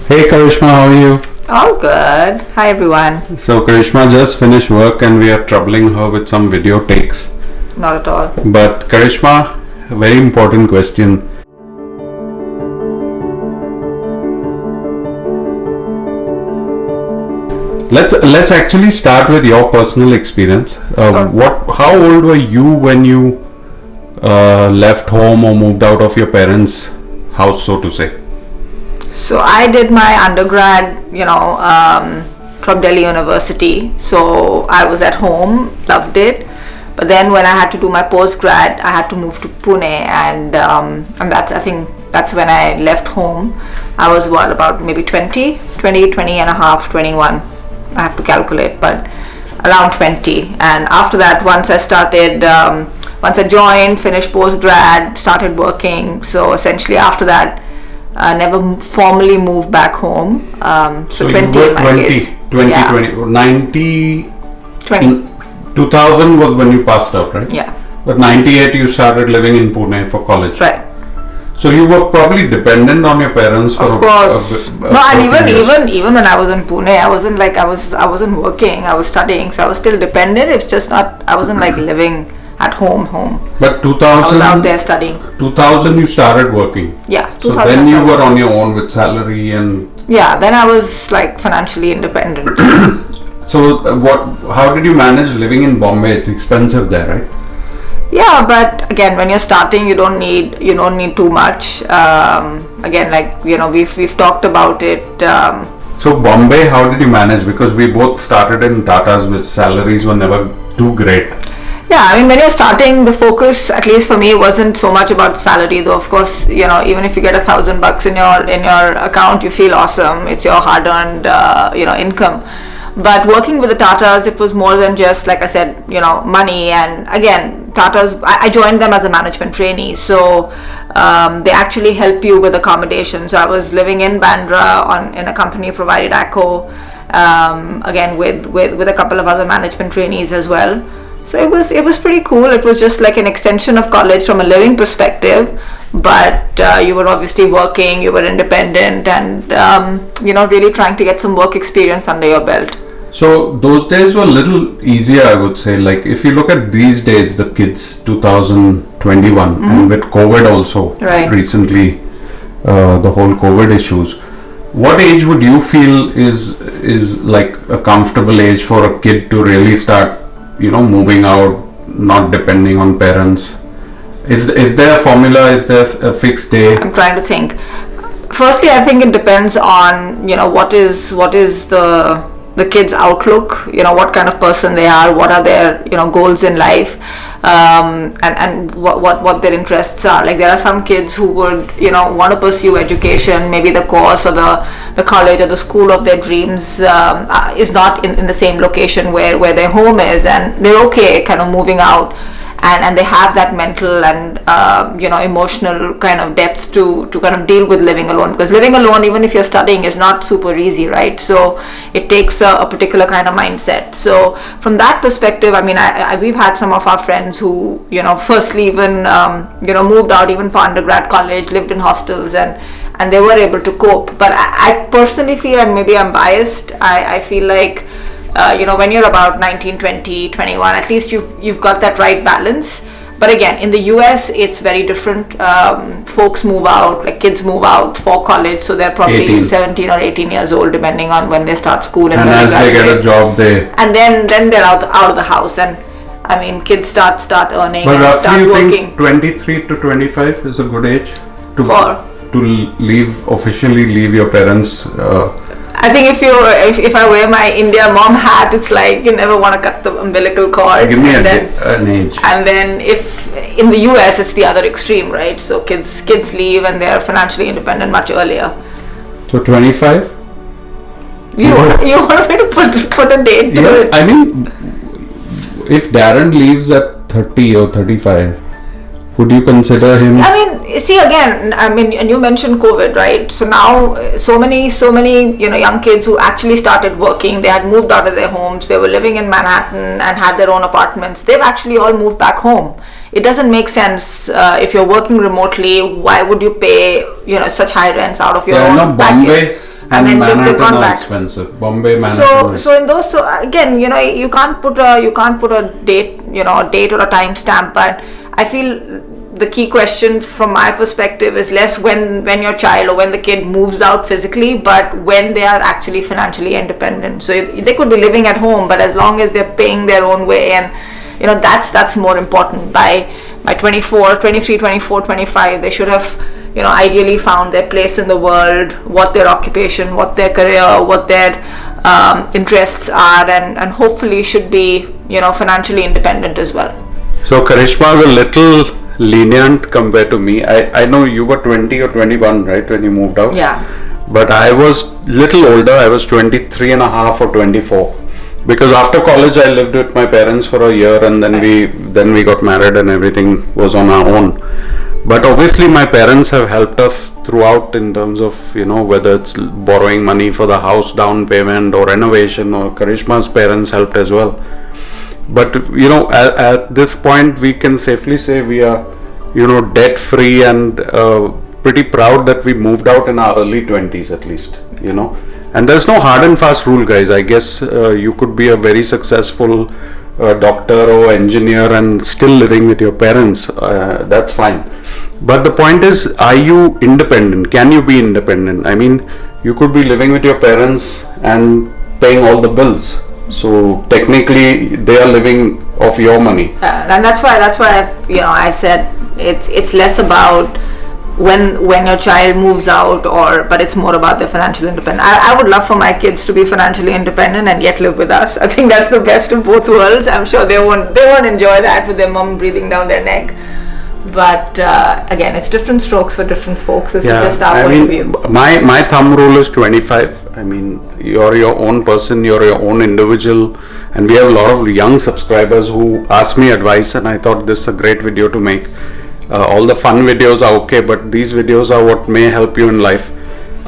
Hey Karishma, how are you? All good. Hi everyone. So Karishma just finished work and we are troubling her with some video takes. Not at all. But Karishma, a very important question. Let's actually start with your personal experience. Sure. How old were you when you left home or moved out of your parents' house, so to say? So I did my undergrad, from Delhi University. So I was at home, loved it. But then when I had to do my postgrad, I had to move to Pune, and that's when I left home. I was about maybe 20 and a half, 21. I have to calculate, but around 20. And after that, once I joined, finished postgrad, started working. So essentially after that, I never formally moved back home. So 20 you were in my case. 20, Yeah. 20. 2000 was when you passed out, right? Yeah. But 98 you started living in Pune for college. Right. So you were probably dependent on your parents for Of course. No, and even when I was in Pune, I wasn't working. I was studying, so I was still dependent. It's just not. I wasn't like living at home. But I 2000, was out there studying. 2000 you started working. Yeah. So 2000 then you I were started. on your own with salary and. Yeah. Then I was like financially independent. So how did you manage living in Bombay? It's expensive there, right? Yeah, but again, when you're starting, you don't need too much. Again, we've talked about it. So Bombay, how did you manage? Because we both started in Tatas, which salaries were never too great. Yeah, I mean, when you're starting, the focus, at least for me, wasn't so much about salary. Though, of course, even if you get $1,000 in your account, you feel awesome. It's your hard-earned, income. But working with the Tatas, it was more than just, like I said, money. And again, Tatas, I joined them as a management trainee, so they actually help you with accommodation. So I was living in Bandra in a company provided ACO, again with a couple of other management trainees as well. So it was pretty cool. It was just like an extension of college from a living perspective, but you were obviously working, you were independent, and really trying to get some work experience under your belt. So those days were a little easier, I would say. Like if you look at these days, the kids, 2021, and with COVID also Right. recently, the whole COVID issues. What age would you feel is like a comfortable age for a kid to really start, moving out, not depending on parents? Is there a formula? Is there a fixed day? I'm trying to think. Firstly, I think it depends on what is the kid's outlook, what kind of person they are, what are their goals in life, and what their interests are. Like there are some kids who would want to pursue education, maybe the course or the college or the school of their dreams is not in the same location where their home is, and they're okay kind of moving out. And they have that mental and emotional kind of depth to kind of deal with living alone, because living alone, even if you're studying, is not super easy, right? So it takes a particular kind of mindset. So from that perspective, I mean, we've had some of our friends who firstly even moved out even for undergrad college, lived in hostels, and they were able to cope. But I personally feel, and maybe I'm biased, I feel like when you're about 19, 20, 21, at least you've got that right balance. But again, in the US, it's very different. Folks move out, like kids move out for college, so they're probably 18. 17 or 18 years old, depending on when they start school. And when as they get a graduate. job, And then they're out of the house, and I mean, kids start earning But and roughly start you working. think 23 to 25 is a good age to officially leave your parents? I think if I wear my India mom hat, it's like you never want to cut the umbilical cord. Give me and an age. And then if in the US, it's the other extreme, right? So kids leave and they're financially independent much earlier. So 25? You want me to put a date to it? I mean, if Darren leaves at 30 or 35, would you consider him? I mean, see again. I mean, and you mentioned COVID, right? So now, so many, young kids who actually started working. They had moved out of their homes. They were living in Manhattan and had their own apartments. They've actually all moved back home. It doesn't make sense if you're working remotely. Why would you pay, such high rents out of your own Bombay package? and then they've Manhattan gone are back. expensive. Bombay, Manhattan. So in those, so again, you can't put a date, a date or a time stamp. But I feel the key question from my perspective is less when your child or when the kid moves out physically, but when they are actually financially independent. So they could be living at home, but as long as they're paying their own way, and that's more important. By 23, 24, 25, they should have ideally found their place in the world, what their occupation, what their career, what their interests are, and hopefully should be financially independent as well. So Karishma is a little lenient compared to me. I know you were 20 or 21, right, when you moved out? Yeah. But I was little older. I was 23 and a half or 24. Because after college I lived with my parents for a year, and then we got married and everything was on our own. But obviously my parents have helped us throughout in terms of, whether it's borrowing money for the house down payment or renovation, or Karishma's parents helped as well. But at this point we can safely say we are debt free, and pretty proud that we moved out in our early 20s at least. And there's no hard and fast rule, guys. I guess you could be a very successful doctor or engineer and still living with your parents. That's fine. But the point is, are you independent? Can you be independent? I mean, you could be living with your parents and paying all the bills. So technically they are living off your money. And that's why I said it's less about when your child moves out, but it's more about their financial independence. I would love for my kids to be financially independent and yet live with us. I think that's the best of both worlds. I'm sure they won't enjoy that with their mom breathing down their neck. But again, it's different strokes for different folks. This is just our point of view. My thumb rule is 25. I mean, you're your own person, you're your own individual, and we have a lot of young subscribers who ask me advice, and I thought this is a great video to make. All the fun videos are okay, but these videos are what may help you in life.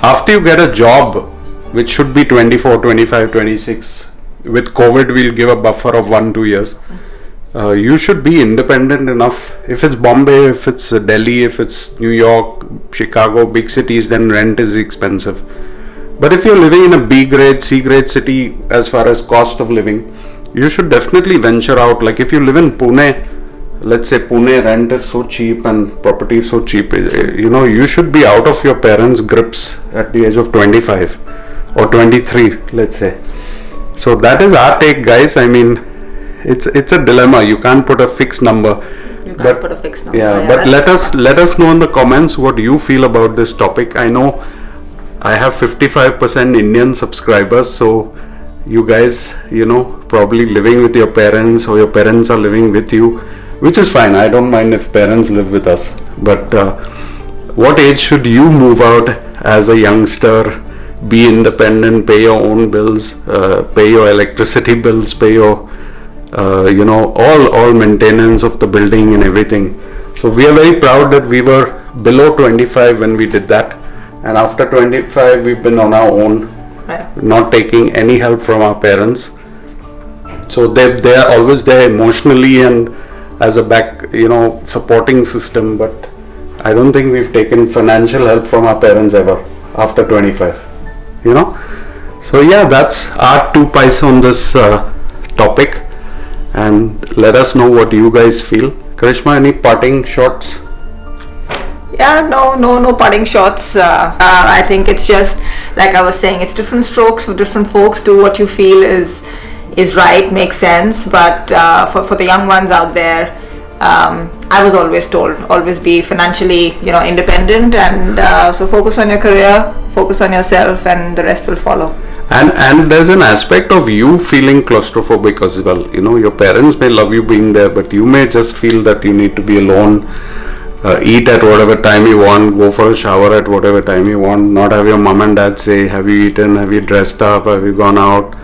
After you get a job, which should be 24, 25, 26, with COVID we'll give a buffer of 1-2 years. You should be independent enough. If it's Bombay, if it's Delhi, if it's New York, Chicago, big cities, then rent is expensive. But if you're living in a B grade, C grade city as far as cost of living, you should definitely venture out. Like if you live in Pune, let's say Pune rent is so cheap and property is so cheap, you should be out of your parents' grips at the age of 25 or 23, let's say. So that is our take, guys. I mean, it's a dilemma. You can't put a fixed number. Put a fixed number. Yeah, but let us know in the comments what you feel about this topic. I know I have 55% Indian subscribers, so you guys, probably living with your parents, or your parents are living with you, which is fine. I don't mind if parents live with us. But what age should you move out as a youngster? Be independent, pay your own bills, pay your electricity bills, pay your all maintenance of the building and everything. So we are very proud that we were below 25 when we did that, and after 25 we've been on our own, not taking any help from our parents. So they are always there emotionally and as a back supporting system, but I don't think we've taken financial help from our parents ever after 25. So yeah, that's our 2 pies on this topic. And let us know what you guys feel. Karishma, any parting shots? Yeah, no parting shots. I think it's just like I was saying, it's different strokes for different folks. Do what you feel is right, makes sense. But for the young ones out there, I was always told, always be financially independent, and so focus on your career, focus on yourself, and the rest will follow. And there's an aspect of you feeling claustrophobic as well. Your parents may love you being there, but you may just feel that you need to be alone, eat at whatever time you want, go for a shower at whatever time you want, not have your mom and dad say, have you eaten, have you dressed up, have you gone out,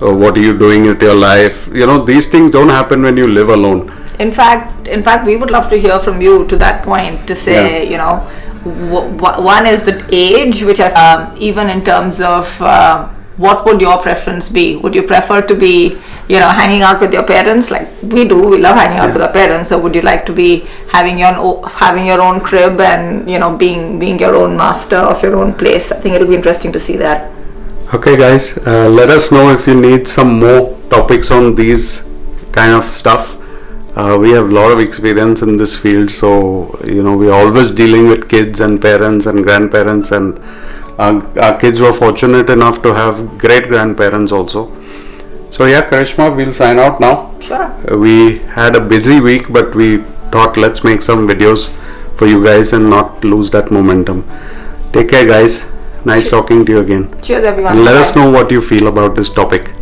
what are you doing with your life? These things don't happen when you live alone. In fact, we would love to hear from you to that point, to say, one is the age, which even in terms of what would your preference be? Would you prefer to be, hanging out with your parents like we do? We love hanging out with our parents. Or would you like to be having your own crib and being your own master of your own place? I think it'll be interesting to see that. Okay, guys, let us know if you need some more topics on these kind of stuff. We have a lot of experience in this field, so we're always dealing with kids and parents and grandparents, and our kids were fortunate enough to have great grandparents also. So yeah, Karishma, we'll sign out now. Sure. We had a busy week, but we thought let's make some videos for you guys and not lose that momentum. Take care, guys. Nice talking to you again. Cheers, everyone. And let us know what you feel about this topic.